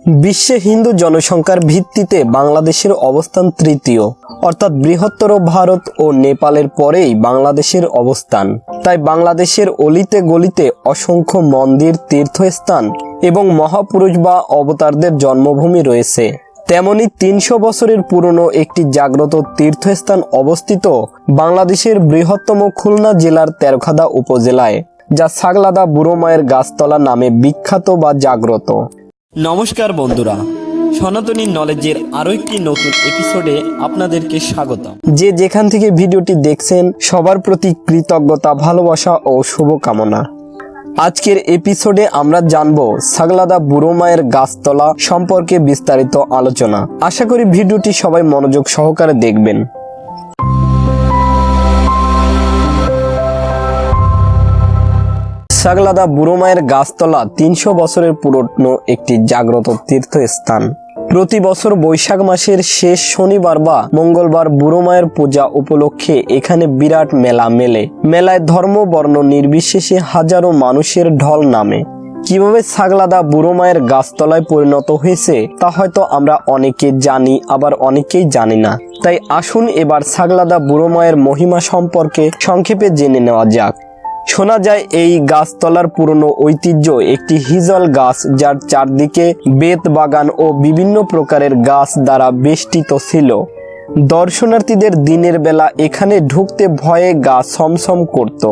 বিশ্বে হিন্দু জনসংখ্যার ভিত্তিতে বাংলাদেশের অবস্থান তৃতীয়, অর্থাৎ বৃহত্তর ভারত ও নেপালের পরেই বাংলাদেশের অবস্থান। তাই বাংলাদেশের অলিতে গলিতে অসংখ্য মন্দির, তীর্থস্থান এবং মহাপুরুষ বা অবতারদের জন্মভূমি রয়েছে। তেমনি 300 বছরের পুরনো একটি জাগ্রত তীর্থস্থান অবস্থিত বাংলাদেশের বৃহত্তম খুলনা জেলার তেরখাদা উপজেলায়, যা ছাগলাদা বুড়ো মায়ের গাছতলা নামে বিখ্যাত বা জাগ্রত। নমস্কার বন্ধুরা, সনাতনী নলেজের আরো একটি নতুন এপিসোডে আপনাদেরকে স্বাগত। যে যেখান থেকে ভিডিওটি দেখছেন সবার প্রতি কৃতজ্ঞতা, ভালোবাসা ও শুভকামনা। আজকের এপিসোডে আমরা জানবো ছাগলাদা বুড়ো মায়ের গাছতলা সম্পর্কে বিস্তারিত আলোচনা। আশা করি ভিডিওটি সবাই মনোযোগ সহকারে দেখবেন। ছাগলাদা বুড়ো মায়ের গাছতলা 300 বছরের পুরনো একটি জাগ্রত তীর্থস্থান। প্রতি বছর বৈশাখ মাসের শেষ শনিবার বা মঙ্গলবার বুড়ো মায়ের পূজা উপলক্ষে এখানে বিরাট মেলা মেলে। মেলায় ধর্ম বর্ণ নির্বিশেষে হাজারো মানুষের ঢল নামে। কিভাবে ছাগলাদা বুড়ো মায়ের গাছতলায় পরিণত হয়েছে তা হয়তো আমরা অনেকে জানি, আবার অনেকেই জানি না। তাই আসুন এবার ছাগলাদা বুড়ো মায়ের মহিমা সম্পর্কে সংক্ষেপে জেনে নেওয়া যাক। শোনা যায় এই গাছতলার পুরনো ঐতিহ্য একটি হিজল গাছ, যার চারদিকে বেত বাগান ও বিভিন্ন প্রকারের গাছ দ্বারা বেষ্টিত ছিল। দর্শনার্থীদের দিনের বেলা এখানে ঢুকতে ভয়ে গা ছমছম করত।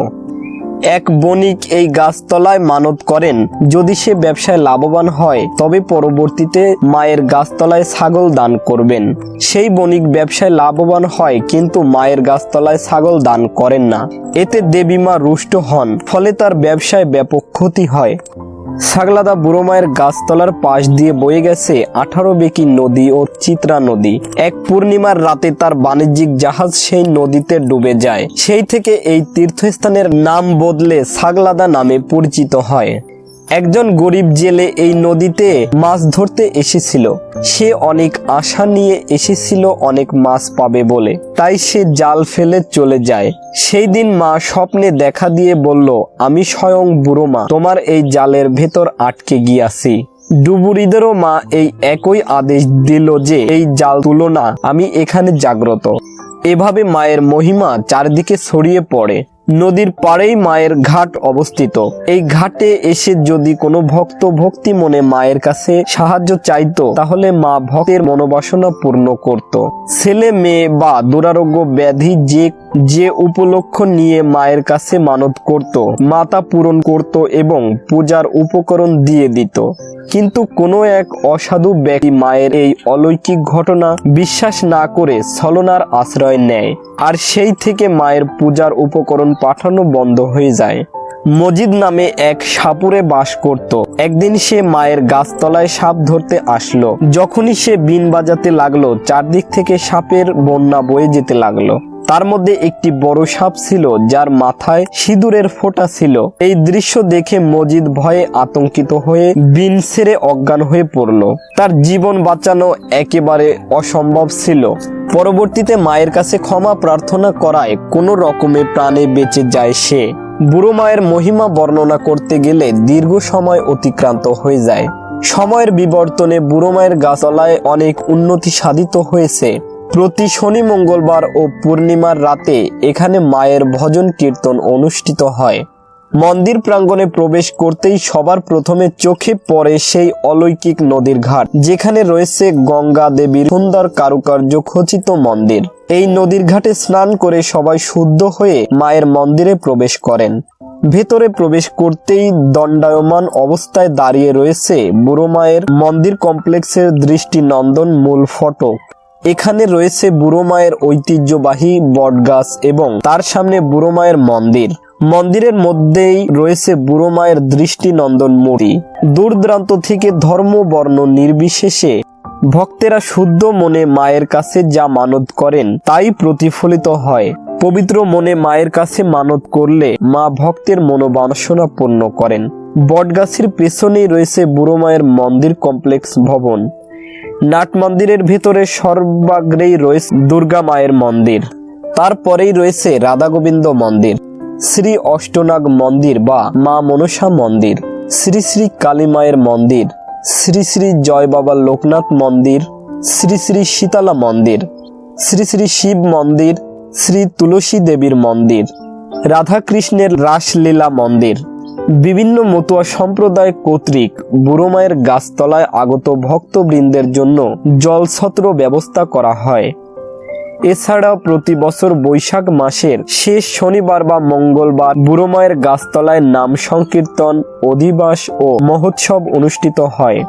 এক বণিক এই গাছতলায় মানত করেন, যদি সে ব্যবসায় লাভবান হয় তবে পরবর্তীতে মায়ের গাছতলায় ছাগল দান করবেন। সেই বণিক ব্যবসায় লাভবান হয়, কিন্তু মায়ের গাছতলায় ছাগল দান করেন না। এতে দেবী মা রুষ্ট হন, ফলে তার ব্যবসায় ব্যাপক ক্ষতি হয়। ছাগলাদা বুড়ো মায়ের গাছতলার পাশ দিয়ে বয়ে গেছে 18 বেকি নদী ও চিত্রা নদী। এক পূর্ণিমার রাতে তার বাণিজ্যিক জাহাজ সেই নদীতে ডুবে যায়। সেই থেকে এই তীর্থস্থানের নাম বদলে ছাগলাদা নামে পরিচিত হয়। একজন গরিব জেলে এই নদীতে মাছ ধরতে এসেছিল। সে অনেক আশা নিয়ে এসেছিল অনেক মাছ পাবে বলে, তাই সে জাল ফেলে চলে যায়। সেই দিন মা স্বপ্নে দেখা দিয়ে বলল, আমি স্বয়ং বুড়ো মা, তোমার এই জালের ভেতর আটকে গিয়াছি। ডুবুরিদেরও মা এই একই আদেশ দিল যে এই জাল তুলো না, আমি এখানে জাগ্রত। এভাবে মায়ের মহিমা চারদিকে ছড়িয়ে পড়ে। নদীর পাড়েই মায়ের ঘাট অবস্থিত। এই ঘাটে এসে যদি কোনো ভক্ত ভক্তি মনে মায়ের কাছে সাহায্য চাইতো, তাহলে মা ভক্তের মনোবাসনা পূর্ণ করত। ছেলে মেয়ে বা দুরারোগ্য ব্যাধি যে উপলক্ষ নিয়ে মায়ের কাছে মানত করত, মা তা পূরণ করত এবং পূজার উপকরণ দিয়ে দিত। কিন্তু কোনো এক অসাধু ব্যক্তি মায়ের এই অলৌকিক ঘটনা বিশ্বাস না করে ছলনার আশ্রয় নেয়, আর সেই থেকে মায়ের পূজার উপকরণ পাঠানো বন্ধ হয়ে যায়। মজিদ নামে এক সাপুরে বাস করত। একদিন সে মায়ের গাছতলায় সাপ ধরতে আসলো। যখনই সে বিন বাজাতে লাগলো, চারদিক থেকে সাপের বন্যা বয়ে যেতে লাগলো। তার মধ্যে একটি বড় সাপ ছিল, যার মাথায় সিঁদুরের ফোঁটা ছিল। এই দৃশ্য দেখে মজিদ ভয়ে আতঙ্কিত হয়ে বিন ছেড়ে অজ্ঞান হয়ে পড়ল। তার জীবন বাঁচানো একেবারে অসম্ভব ছিল। পরবর্তীতে মায়ের কাছে ক্ষমা প্রার্থনা করায় কোনো রকমে প্রাণে বেঁচে যায় সে। বুড়ো মায়ের মহিমা বর্ণনা করতে গেলে দীর্ঘ সময় অতিক্রান্ত হয়ে যায়। সময়ের বিবর্তনে বুড়ো মায়ের গাছতলায় অনেক উন্নতি সাধিত হয়েছে। প্রতি শনি, মঙ্গলবার ও পূর্ণিমার রাতে এখানে মায়ের ভজন কীর্তন অনুষ্ঠিত হয়। মন্দির প্রাঙ্গণে প্রবেশ করতেই সবার প্রথমে চোখে পড়ে সেই অলৌকিক নদীর ঘাট, যেখানে রয়েছে গঙ্গা দেবীর সুন্দর কারুকার্য খচিত মন্দির। এই নদীর ঘাটে স্নান করে সবাই শুদ্ধ হয়ে মায়ের মন্দিরে প্রবেশ করেন। ভেতরে প্রবেশ করতেই দণ্ডায়মান অবস্থায় দাঁড়িয়ে রয়েছে বুড়ো মায়ের মন্দির কমপ্লেক্সের দৃষ্টিনন্দন মূল ফটক। এখানে রয়েছে বুড়ো মায়ের ঐতিহ্যবাহী বটগাছ এবং তার সামনে বুড়ো মায়ের মন্দির। মন্দিরের মধ্যেই রয়েছে বুড়ো মায়ের দৃষ্টিনন্দন মূর্তি। দূর দূরান্ত থেকে ধর্ম বর্ণ নির্বিশেষে ভক্তেরা শুদ্ধ মনে মায়ের কাছে যা মানত করেন তাই প্রতিফলিত হয়। পবিত্র মনে মায়ের কাছে মানত করলে মা ভক্তের মনোবাসনা পূর্ণ করেন। বটগাছের পেছনেই রয়েছে বুড়ো মায়ের মন্দির কমপ্লেক্স ভবন। নাট মন্দিরের ভিতরে সর্বাগ্রেই রয়েছে দুর্গা মায়ের মন্দির। তারপরেই রয়েছে রাধা গোবিন্দ মন্দির, শ্রী অষ্টনাগ মন্দির বা মা মনসা মন্দির, শ্রী শ্রী কালী মায়ের মন্দির, শ্রী শ্রী জয় বাবা লোকনাথ মন্দির, শ্রী শ্রী শীতলা মন্দির, শ্রী শ্রী শিব মন্দির, শ্রী তুলসী দেবীর মন্দির, রাধাকৃষ্ণের রাসলীলা মন্দির। বিভিন্ন মতুয়া সম্প্রদায় কর্তৃক বুড়ো মায়ের গাছতলায় আগত ভক্তবৃন্দের জন্য জলছত্র ব্যবস্থা করা হয়। এছাড়াও প্রতি বছর বৈশাখ মাসের শেষ শনিবার বা মঙ্গলবার বুড়ো মায়ের গাছতলায় নাম সংকীর্তন, অধিবাস ও মহোৎসব অনুষ্ঠিত হয়।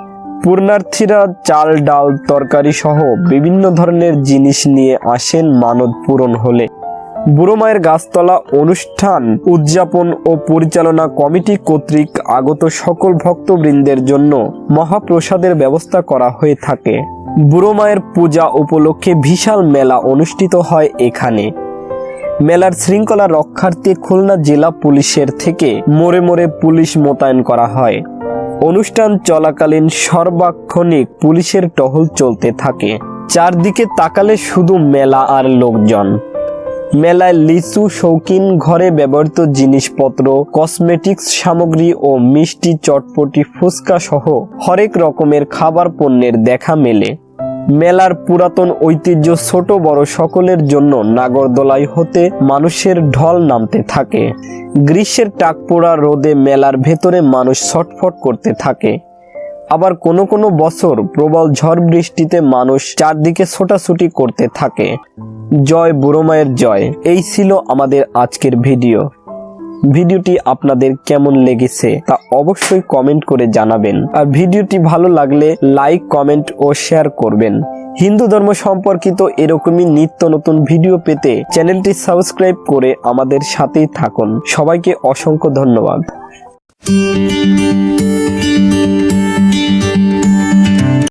পূর্ণার্থীরা চাল, ডাল, তরকারি সহ বিভিন্ন ধরনের জিনিস নিয়ে আসেন মানত পূরণ হলে। বুড়ো মায়ের গাছতলা অনুষ্ঠান উদযাপন ও পরিচালনা কমিটি কর্তৃক আগত সকল ভক্তবৃন্দের জন্য মহাপ্রসাদের ব্যবস্থা করা হয়ে থাকে। বুড়ো মায়ের পূজা উপলক্ষে বিশাল মেলা অনুষ্ঠিত হয় এখানে। মেলার শৃঙ্খলা রক্ষার্থে খুলনা জেলা পুলিশের থেকে মোড়ে মোড়ে পুলিশ মোতায়েন করা হয়। অনুষ্ঠান চলাকালীন সর্বাক্ষণিক পুলিশের টহল চলতে থাকে। চারদিকে তাকালে শুধু মেলা আর লোকজন। মেলায় লিচু, শৌখিন ঘরে ব্যবহৃত জিনিসপত্র, কসমেটিক্স সামগ্রী ও মিষ্টি, চটপটি, ফুচকা সহ হরেক রকমের খাবার পণ্যের দেখা মেলে। মেলার পুরাতন ঐতিহ্য ছোট বড় সকলের জন্য নাগরদোলাই হতে মানুষের ঢল নামতে থাকে। গ্রীষ্মের টাকপোড়া রোদে মেলার ভেতরে মানুষ ছটফট করতে থাকে। আবার কোনো কোনো বছর প্রবল ঝড় বৃষ্টিতে মানুষ চারদিকে ছোটাছুটি করতে থাকে। জয় বুড়ো মায়ের জয়। এই ছিল আমাদের আজকের ভিডিও। ভিডিওটি আপনাদের কেমন লেগেছে তা অবশ্যই কমেন্ট করে জানাবেন। আর ভিডিওটি ভালো লাগলে লাইক, কমেন্ট ও শেয়ার করবেন। হিন্দু ধর্ম সম্পর্কিত এরকমই নিত্য নতুন ভিডিও পেতে চ্যানেলটি সাবস্ক্রাইব করে আমাদের সাথেই থাকুন। সবাইকে অসংখ্য ধন্যবাদ।